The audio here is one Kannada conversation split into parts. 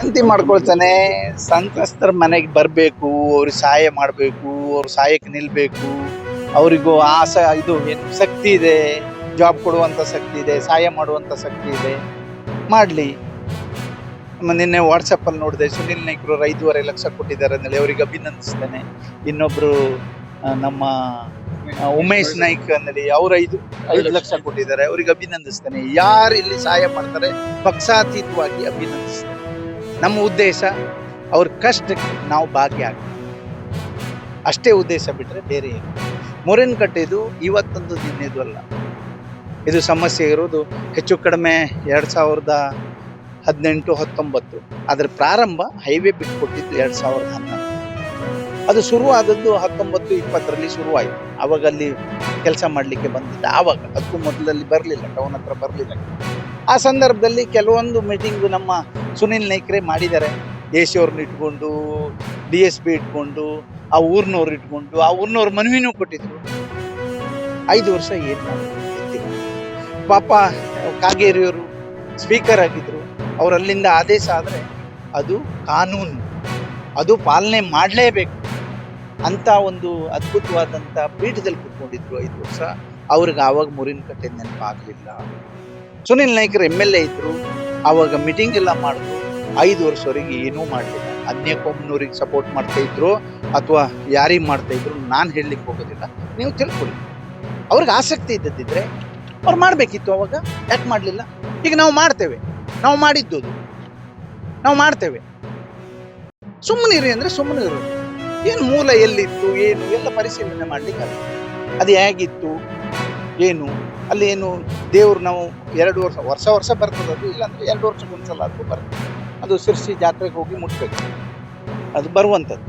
ವಿನಂತಿ ಮಾಡ್ಕೊಳ್ತಾನೆ, ಸಂತ್ರಸ್ತರ ಮನೆಗೆ ಬರಬೇಕು, ಅವ್ರಿಗೆ ಸಹಾಯ ಮಾಡಬೇಕು, ಅವ್ರ ಸಹಾಯಕ್ಕೆ ನಿಲ್ಬೇಕು. ಅವರಿಗೂ ಇದು ಏನು ಶಕ್ತಿ ಇದೆ, ಜಾಬ್ ಕೊಡುವಂತ ಶಕ್ತಿ ಇದೆ, ಸಹಾಯ ಮಾಡುವಂತ ಶಕ್ತಿ ಇದೆ, ಮಾಡಲಿ. ನಿನ್ನೆ ವಾಟ್ಸಪ್ ಅಲ್ಲಿ ನೋಡಿದೆ, ಸುನಿಲ್ ನಾಯ್ಕರು 5.5 ಲಕ್ಷ ಕೊಟ್ಟಿದ್ದಾರೆ ಅಂದೇಳಿ ಅವರಿಗೆ ಅಭಿನಂದಿಸ್ತೇನೆ. ಇನ್ನೊಬ್ರು ನಮ್ಮ ಉಮೇಶ್ ನಾಯ್ಕ್ ಅಂದೇಳಿ ಅವ್ರು 5 ಲಕ್ಷ ಕೊಟ್ಟಿದ್ದಾರೆ, ಅವ್ರಿಗೆ ಅಭಿನಂದಿಸ್ತೇನೆ. ಯಾರು ಇಲ್ಲಿ ಸಹಾಯ ಮಾಡ್ತಾರೆ ಪಕ್ಷಾತೀತವಾಗಿ ಅಭಿನಂದಿಸ್ತೇನೆ. ನಮ್ಮ ಉದ್ದೇಶ ಅವ್ರ ಕಷ್ಟಕ್ಕೆ ನಾವು ಭಾಗಿಯಾಗ, ಅಷ್ಟೇ ಉದ್ದೇಶ ಬಿಟ್ರೆ ಬೇರೆ ಏನು. ಮೊರೇನ್ ಕಟ್ಟಿದ್ದು ಇವತ್ತೊಂದು ದಿನದ್ದು ಅಲ್ಲ. ಇದು ಸಮಸ್ಯೆ ಇರೋದು ಹೆಚ್ಚು ಕಡಿಮೆ 2018-19. ಅದರ ಪ್ರಾರಂಭ ಹೈವೇ ಬಿಟ್ಟುಕೊಟ್ಟಿದ್ದು 2011. ಅದು ಶುರುವಾದದ್ದು 19-20ರಲ್ಲಿ ಶುರುವಾಯಿತು. ಅವಾಗ ಅಲ್ಲಿ ಕೆಲಸ ಮಾಡಲಿಕ್ಕೆ ಬಂದಿದ್ದ. ಆವಾಗ ಅದಕ್ಕೂ ಮೊದಲಲ್ಲಿ ಬರಲಿಲ್ಲ, ಟೌನ್ ಹತ್ರ ಬರಲಿಲ್ಲ. ಆ ಸಂದರ್ಭದಲ್ಲಿ ಕೆಲವೊಂದು ಮೀಟಿಂಗು ನಮ್ಮ ಸುನಿಲ್ ನಾಯ್ಕರೇ ಮಾಡಿದ್ದಾರೆ. ಎ ಸಿ ಅವ್ರನ್ನ ಇಟ್ಕೊಂಡು, DSP ಇಟ್ಕೊಂಡು, ಆ ಊರಿನವ್ರು ಇಟ್ಕೊಂಡು, ಆ ಊರಿನವ್ರ ಮನವಿನೂ ಕೊಟ್ಟಿದ್ರು. 5 ವರ್ಷ ಏನು ಮಾಡಿದ್ರು ಪಾಪ. ಕಾಗೇರಿಯವರು ಸ್ಪೀಕರ್ ಆಗಿದ್ರು, ಅವರಲ್ಲಿಂದ ಆದೇಶ ಆದರೆ ಅದು ಕಾನೂನು, ಅದು ಪಾಲನೆ ಮಾಡಲೇಬೇಕು ಅಂತ ಒಂದು ಅದ್ಭುತವಾದಂಥ ಪೀಠದಲ್ಲಿ ಕೂತ್ಕೊಂಡಿದ್ರು 5 ವರ್ಷ. ಅವ್ರಿಗೆ ಆವಾಗ ಮೊರೇನ್ ಕಟ್ಟೆ ನೆನಪಾಗಲಿಲ್ಲ. ಸುನಿಲ್ ನಾಯ್ಕರು MLA ಇದ್ರು, ಆವಾಗ ಮೀಟಿಂಗ್ ಎಲ್ಲ ಮಾಡಿದ್ರು. 5 ವರ್ಷವರೆಗೆ ಏನೂ ಮಾಡಲಿಲ್ಲ. ಅನ್ಯಕೊಮ್ಮನವ್ರಿಗೆ ಸಪೋರ್ಟ್ ಮಾಡ್ತಾ ಇದ್ರು ಅಥವಾ ಯಾರಿಗೆ ಮಾಡ್ತಾ ಇದ್ರು ನಾನು ಹೇಳಲಿಕ್ಕೆ ಹೋಗೋದಿಲ್ಲ, ನೀವು ತಿಳ್ಕೊಳ್ಳಿ. ಅವ್ರಿಗೆ ಆಸಕ್ತಿ ಇದ್ದದಿದ್ರೆ ಅವ್ರು ಮಾಡಬೇಕಿತ್ತು. ಅವಾಗ ಯಾಕೆ ಮಾಡಲಿಲ್ಲ? ಈಗ ನಾವು ಮಾಡ್ತೇವೆ, ನಾವು ಮಾಡಿದ್ದು, ನಾವು ಮಾಡ್ತೇವೆ. ಸುಮ್ಮನಿರಿ ಅಂದರೆ ಸುಮ್ಮನೆ ಇರೋದು. ಏನು ಮೂಲ ಎಲ್ಲಿತ್ತು ಏನು ಎಲ್ಲ ಪರಿಶೀಲನೆ ಮಾಡ್ಲಿಕ್ಕೆ ಅದು ಹೇಗಿತ್ತು ಏನು, ಅಲ್ಲಿ ಏನು ದೇವ್ರು ನಾವು 2 ವರ್ಷ ಬರ್ತದೆ. ಅದು ಇಲ್ಲಾಂದ್ರೆ 2 ವರ್ಷಕ್ಕೊಂದ್ಸಲ ಅದು ಬರ್ತದೆ. ಅದು ಶಿರ್ಸಿ ಜಾತ್ರೆಗೆ ಹೋಗಿ ಮುಟ್ಬೇಕು, ಅದು ಬರುವಂಥದ್ದು.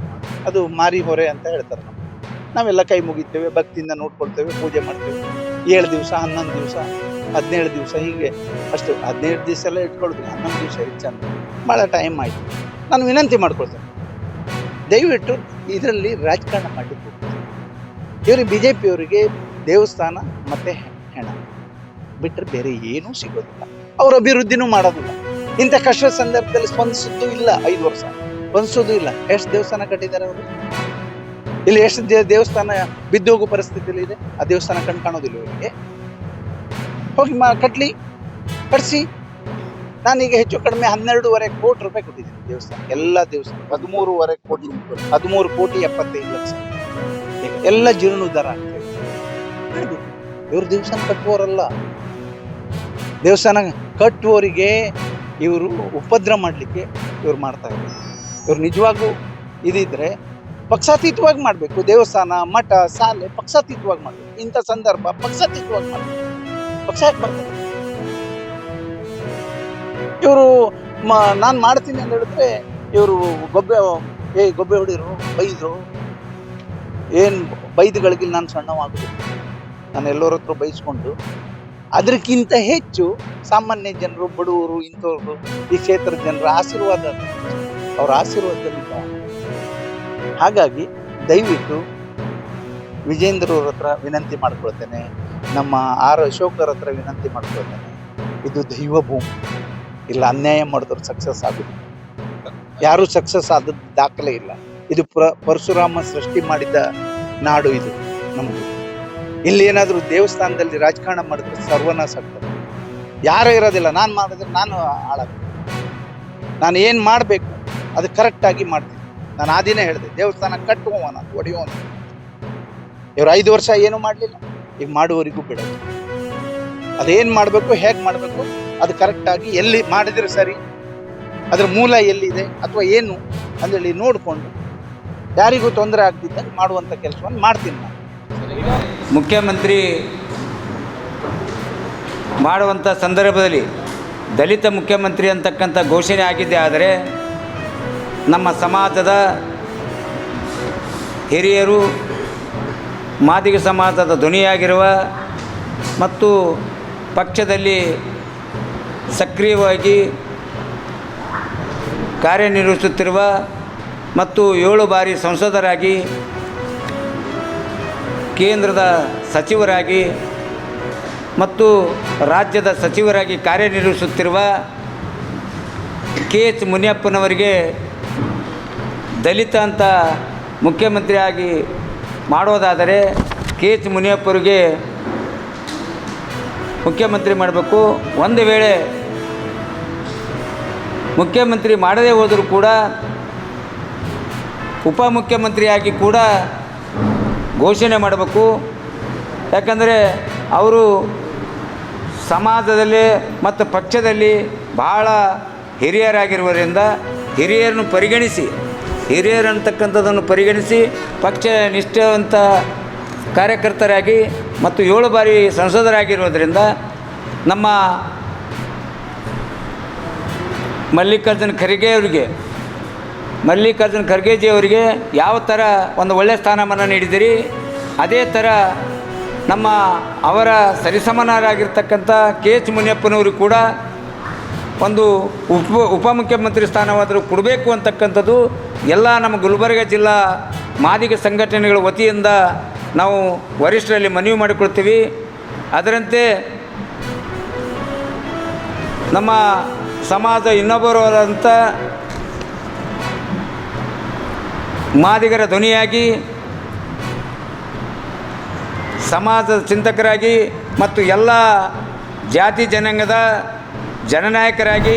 ಅದು ಮಾರಿ ಹೊರೆ ಅಂತ ಹೇಳ್ತಾರೆ. ನಾವೆಲ್ಲ ಕೈ ಮುಗಿತೇವೆ, ಭಕ್ತಿಯಿಂದ ನೋಡ್ಕೊಳ್ತೇವೆ, ಪೂಜೆ ಮಾಡ್ತೇವೆ. 7 ದಿವಸ 11 ದಿವಸ 17 ದಿವಸ ಹೀಗೆ ಅಷ್ಟು. 17 ದಿವಸ ಎಲ್ಲ ಇಟ್ಕೊಳ್ಳೋದಿಲ್ಲ, 11 ದಿವಸ ಹೆಚ್ಚಂದ ಭಾಳ ಟೈಮ್ ಆಯಿತು. ನಾನು ವಿನಂತಿ ಮಾಡ್ಕೊಳ್ತೇನೆ, ದಯವಿಟ್ಟು ಇದರಲ್ಲಿ ರಾಜಕಾರಣ ಮಾಡಲಿಕ್ಕೆ ಹೋಗ್ತಾರೆ. ಇವ್ರಿಗೆ BJP ಅವರಿಗೆ ದೇವಸ್ಥಾನ ಮತ್ತು ಹೆಣ ಬಿಟ್ಟರೆ ಬೇರೆ ಏನೂ ಸಿಗೋದಿಲ್ಲ. ಅವ್ರ ಅಭಿವೃದ್ಧಿನೂ ಮಾಡೋದಿಲ್ಲ. ಇಂಥ ಕಷ್ಟ ಸಂದರ್ಭದಲ್ಲಿ ಸ್ಪಂದಿಸೋದು ಇಲ್ಲ. 5 ವರ್ಷ ಸ್ಪಂದಿಸೋದು ಇಲ್ಲ. ಎಷ್ಟು ದೇವಸ್ಥಾನ ಕಟ್ಟಿದ್ದಾರೆ ಅವರು? ಇಲ್ಲಿ ಎಷ್ಟು ದೇವಸ್ಥಾನ ಬಿದ್ದೋಗೋ ಪರಿಸ್ಥಿತಿಯಲ್ಲಿ ಇದೆ. ಆ ದೇವಸ್ಥಾನ ಕಾಣೋದಿಲ್ಲ ಇವರಿಗೆ. ಹೋಗಿ ಕಟ್ಸಿ. ನಾನೀಗ ಹೆಚ್ಚು ಕಡಿಮೆ 12.5 ಕೋಟಿ ರೂಪಾಯಿ ಕೊಟ್ಟಿದ್ದೀನಿ ದೇವಸ್ಥಾನ, ಎಲ್ಲ ದೇವಸ್ಥಾನ 13.5 ಕೋಟಿ, 13,75,00,000 ಎಲ್ಲ ಜೀರ್ಣೋದ್ಧಾರ ಆಗ್ತದೆ. ಇವರು ದೇವಸ್ಥಾನ ಕಟ್ಟುವವರಲ್ಲ. ದೇವಸ್ಥಾನ ಕಟ್ಟುವವರಿಗೆ ಇವರು ಉಪದ್ರ ಮಾಡಲಿಕ್ಕೆ ಇವ್ರು ಮಾಡ್ತಾ ಇದ್ದಾರೆ. ಇವ್ರು ನಿಜವಾಗೂ ಇದಿದ್ರೆ ಪಕ್ಷಾತೀತವಾಗಿ ಮಾಡಬೇಕು. ದೇವಸ್ಥಾನ, ಮಠ, ಶಾಲೆ ಪಕ್ಷಾತೀತವಾಗಿ ಮಾಡಬೇಕು. ಇಂಥ ಸಂದರ್ಭ ಪಕ್ಷಾತೀತವಾಗಿ ಮಾಡಬೇಕು. ಪಕ್ಷ ಯಾಕೆ ಬರ್ತದೆ? ಇವರು ನಾನು ಮಾಡ್ತೀನಿ ಅಂತ ಹೇಳಿದ್ರೆ ಇವರು ಗೊಬ್ಬೆ ಹೊಡಿರು, ಬೈದ್ರು. ಏನು ಬೈದುಗಳಿಗೆ ನಾನು ಸಣ್ಣವಾಗುದು. ನಾನು ಎಲ್ಲರ ಹತ್ರ ಬೈಸ್ಕೊಂಡು ಅದಕ್ಕಿಂತ ಹೆಚ್ಚು ಸಾಮಾನ್ಯ ಜನರು, ಬಡವರು, ಇಂಥವ್ರು, ಈ ಕ್ಷೇತ್ರದ ಜನರ ಆಶೀರ್ವಾದ, ಅವ್ರ ಆಶೀರ್ವಾದದಲ್ಲಿ. ಹಾಗಾಗಿ ದಯವಿಟ್ಟು ವಿಜೇಂದ್ರ ಅವ್ರ ಹತ್ರ ವಿನಂತಿ ಮಾಡ್ಕೊಳ್ತೇನೆ, ನಮ್ಮ ಅಶೋಕರ ಹತ್ರ ವಿನಂತಿ ಮಾಡ್ಕೊಳ್ತೇನೆ. ಇದು ದೈವ ಭೂಮಿ, ಇಲ್ಲ ಅನ್ಯಾಯ ಮಾಡಿದವ್ರು ಸಕ್ಸಸ್ ಆಗುದು. ಯಾರು ಸಕ್ಸಸ್ ಆದ ದಾಖಲೆ ಇಲ್ಲ. ಇದು ಪರಶುರಾಮ ಸೃಷ್ಟಿ ಮಾಡಿದ ನಾಡು ಇದು ನಮ್ದು. ಇಲ್ಲಿ ಏನಾದರೂ ದೇವಸ್ಥಾನದಲ್ಲಿ ರಾಜಕಾರಣ ಮಾಡಿದ್ರೆ ಸರ್ವನಾಶ ಆಗ್ತದೆ. ಯಾರು ಇರೋದಿಲ್ಲ. ನಾನು ಮಾಡಿದ್ರೆ ನಾನು ಹಾಳಾಗ್ತೀನಿ. ನಾನು ಏನು ಮಾಡಬೇಕು ಅದು ಕರೆಕ್ಟಾಗಿ ಮಾಡ್ತೀನಿ. ನಾನು ಆ ದಿನ ಹೇಳಿದೆ, ದೇವಸ್ಥಾನ ಕಟ್ಟುವವನ ಒಡೆಯುವವನ. ಇವರು 5 ವರ್ಷ ಏನೂ ಮಾಡಲಿಲ್ಲ, ಈಗ ಮಾಡುವವರಿಗೂ ಬಿಡೋದು. ಅದೇನು ಮಾಡಬೇಕು, ಹೇಗೆ ಮಾಡಬೇಕು, ಅದು ಕರೆಕ್ಟಾಗಿ ಎಲ್ಲಿ ಮಾಡಿದರೆ ಸರಿ, ಅದರ ಮೂಲ ಎಲ್ಲಿದೆ ಅಥವಾ ಏನು ಅಂದೇಳಿ ನೋಡಿಕೊಂಡು ಯಾರಿಗೂ ತೊಂದರೆ ಆಗ್ತಿದ್ದಂಗೆ ಮಾಡುವಂಥ ಕೆಲಸವನ್ನು ಮಾಡ್ತೀನಿ ನಾನು. ಮುಖ್ಯಮಂತ್ರಿ ಮಾಡುವಂಥ ಸಂದರ್ಭದಲ್ಲಿ ದಲಿತ ಮುಖ್ಯಮಂತ್ರಿ ಅಂತಕ್ಕಂಥ ಘೋಷಣೆ ಆಗಿದೆ. ಆದರೆ ನಮ್ಮ ಸಮಾಜದ ಹಿರಿಯರು, ಮಾದಿಗ ಸಮಾಜದ ಧ್ವನಿಯಾಗಿರುವ ಮತ್ತು ಪಕ್ಷದಲ್ಲಿ ಸಕ್ರಿಯವಾಗಿ ಕಾರ್ಯನಿರ್ವಹಿಸುತ್ತಿರುವ ಮತ್ತು 7 ಬಾರಿ ಸಂಸದರಾಗಿ, ಕೇಂದ್ರದ ಸಚಿವರಾಗಿ ಮತ್ತು ರಾಜ್ಯದ ಸಚಿವರಾಗಿ ಕಾರ್ಯನಿರ್ವಹಿಸುತ್ತಿರುವ KH ಮುನಿಯಪ್ಪನವರಿಗೆ ದಲಿತ ಅಂತ ಮುಖ್ಯಮಂತ್ರಿಯಾಗಿ ಮಾಡೋದಾದರೆ KH ಮುನಿಯಪ್ಪರಿಗೆ ಮುಖ್ಯಮಂತ್ರಿ ಮಾಡಬೇಕು. ಒಂದು ವೇಳೆ ಮುಖ್ಯಮಂತ್ರಿ ಮಾಡದೇ ಹೋದರೂ ಕೂಡ ಉಪಮುಖ್ಯಮಂತ್ರಿಯಾಗಿ ಕೂಡ ಘೋಷಣೆ ಮಾಡಬೇಕು. ಯಾಕಂದರೆ ಅವರು ಸಮಾಜದಲ್ಲಿ ಮತ್ತು ಪಕ್ಷದಲ್ಲಿ ಬಹಳ ಹಿರಿಯರಾಗಿರುವುದರಿಂದ ಹಿರಿಯರಂತಕ್ಕಂಥದ್ದನ್ನು ಪರಿಗಣಿಸಿ ಪಕ್ಷ ನಿಷ್ಠಾವಂತ ಕಾರ್ಯಕರ್ತರಾಗಿ ಮತ್ತು 7 ಬಾರಿ ಸಂಸದರಾಗಿರೋದರಿಂದ ನಮ್ಮ ಮಲ್ಲಿಕಾರ್ಜುನ ಖರ್ಗೆಜಿ ಅವರಿಗೆ ಯಾವ ಥರ ಒಂದು ಒಳ್ಳೆಯ ಸ್ಥಾನಮಾನ ನೀಡಿದಿರಿ, ಅದೇ ಥರ ಅವರ ಸರಿಸಮನರಾಗಿರ್ತಕ್ಕಂಥ KH ಮುನಿಯಪ್ಪನವರು ಕೂಡ ಒಂದು ಉಪಮುಖ್ಯಮಂತ್ರಿ ಸ್ಥಾನವಾದರೂ ಕೊಡಬೇಕು ಅಂತಕ್ಕಂಥದ್ದು ಎಲ್ಲ ನಮ್ಮ ಗುಲ್ಬರ್ಗ ಜಿಲ್ಲಾ ಮಾದಿಗ ಸಂಘಟನೆಗಳ ವತಿಯಿಂದ ನಾವು ವರಿಷ್ಠರಲ್ಲಿ ಮನವಿ ಮಾಡಿಕೊಳ್ತೀವಿ. ಅದರಂತೆ ನಮ್ಮ ಸಮಾಜ ಇನ್ನೊಬ್ಬರಾದಂಥ ಮಾದಿಗರ ಧ್ವನಿಯಾಗಿ, ಸಮಾಜದ ಚಿಂತಕರಾಗಿ ಮತ್ತು ಎಲ್ಲ ಜಾತಿ ಜನಾಂಗದ ಜನನಾಯಕರಾಗಿ